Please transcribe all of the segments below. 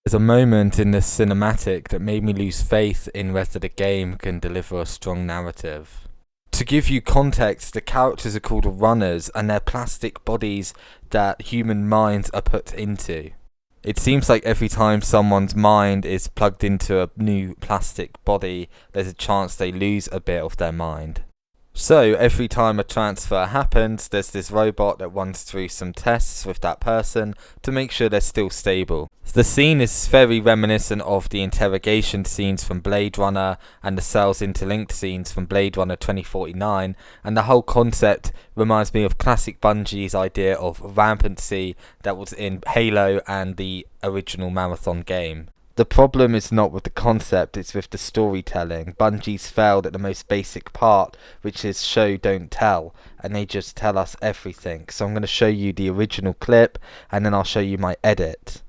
There's a moment in this cinematic that made me lose faith in whether the game can deliver a strong narrative. To give you context, the characters are called runners and they're plastic bodies that human minds are put into. It seems like every time someone's mind is plugged into a new plastic body, there's a chance they lose a bit of their mind. So every time a transfer happens, there's this robot that runs through some tests with that person to make sure they're still stable. The scene is very reminiscent of the interrogation scenes from Blade Runner and the cells interlinked scenes from Blade Runner 2049, and the whole concept reminds me of classic Bungie's idea of rampancy that was in Halo and the original Marathon game. The problem is not with the concept, it's with the storytelling. Bungie's failed at the most basic part, which is show don't tell, and they just tell us everything. So I'm going to show you the original clip, and then I'll show you my edit.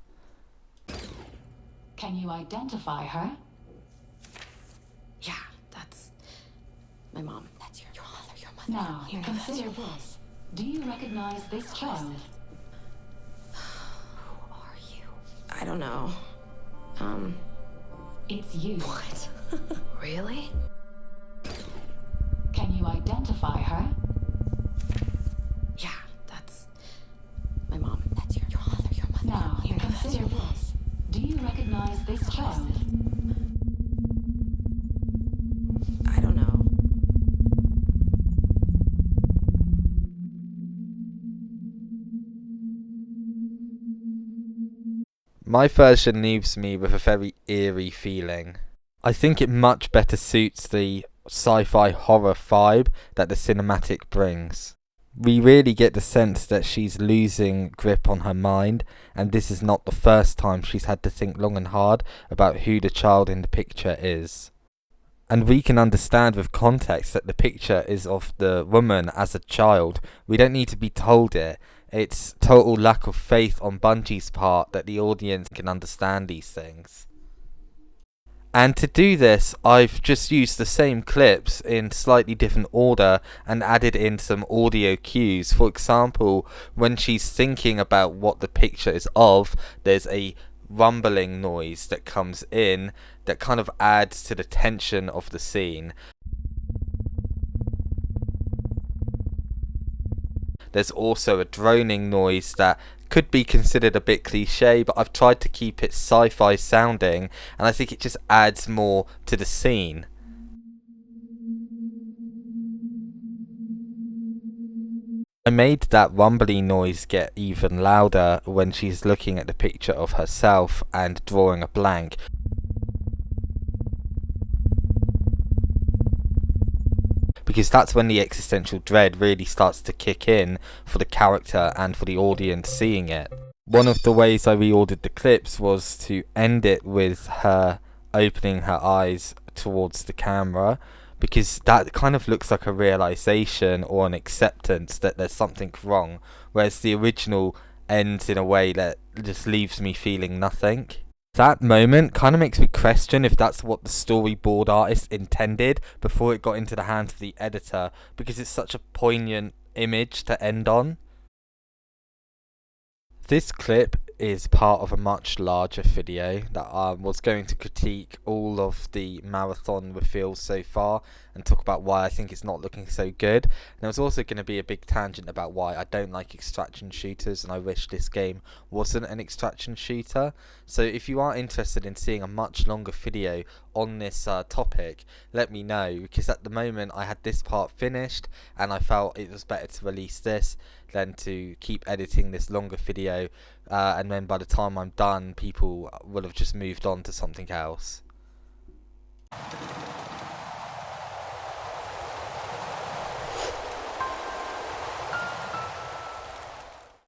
Can you identify her? Yeah, that's my mom. That's your mother, your mother. Now, Here, consider this. Do you recognize this child? Who are you? I don't know. It's you. What? Really? Can you identify her? Yeah, that's my mom. That's your mother, your mother. Now, Here, consider this. Do you recognize this child? I don't know. My version leaves me with a very eerie feeling. I think it much better suits the sci-fi horror vibe that the cinematic brings. We really get the sense that she's losing grip on her mind, and this is not the first time she's had to think long and hard about who the child in the picture is. And we can understand with context that the picture is of the woman as a child. We don't need to be told it. It's total lack of faith on Bungie's part that the audience can understand these things. And to do this, I've just used the same clips in slightly different order and added in some audio cues. For example, when she's thinking about what the picture is of, there's a rumbling noise that comes in that kind of adds to the tension of the scene. There's also a droning noise that could be considered a bit cliche, but I've tried to keep it sci-fi sounding, and I think it just adds more to the scene. I made that rumbly noise get even louder when she's looking at the picture of herself and drawing a blank. Because that's when the existential dread really starts to kick in for the character and for the audience seeing it. One of the ways I reordered the clips was to end it with her opening her eyes towards the camera, because that kind of looks like a realization or an acceptance that there's something wrong, whereas the original ends in a way that just leaves me feeling nothing. That moment kind of makes me question if that's what the storyboard artist intended before it got into the hands of the editor, because it's such a poignant image to end on. This clip is part of a much larger video that was going to critique all of the marathon reveals so far and talk about why I think it's not looking so good. And there was also going to be a big tangent about why I don't like extraction shooters and I wish this game wasn't an extraction shooter. So if you are interested in seeing a much longer video on this topic, let me know, because at the moment I had this part finished and I felt it was better to release this than to keep editing this longer video, and then by the time I'm done, people will have just moved on to something else.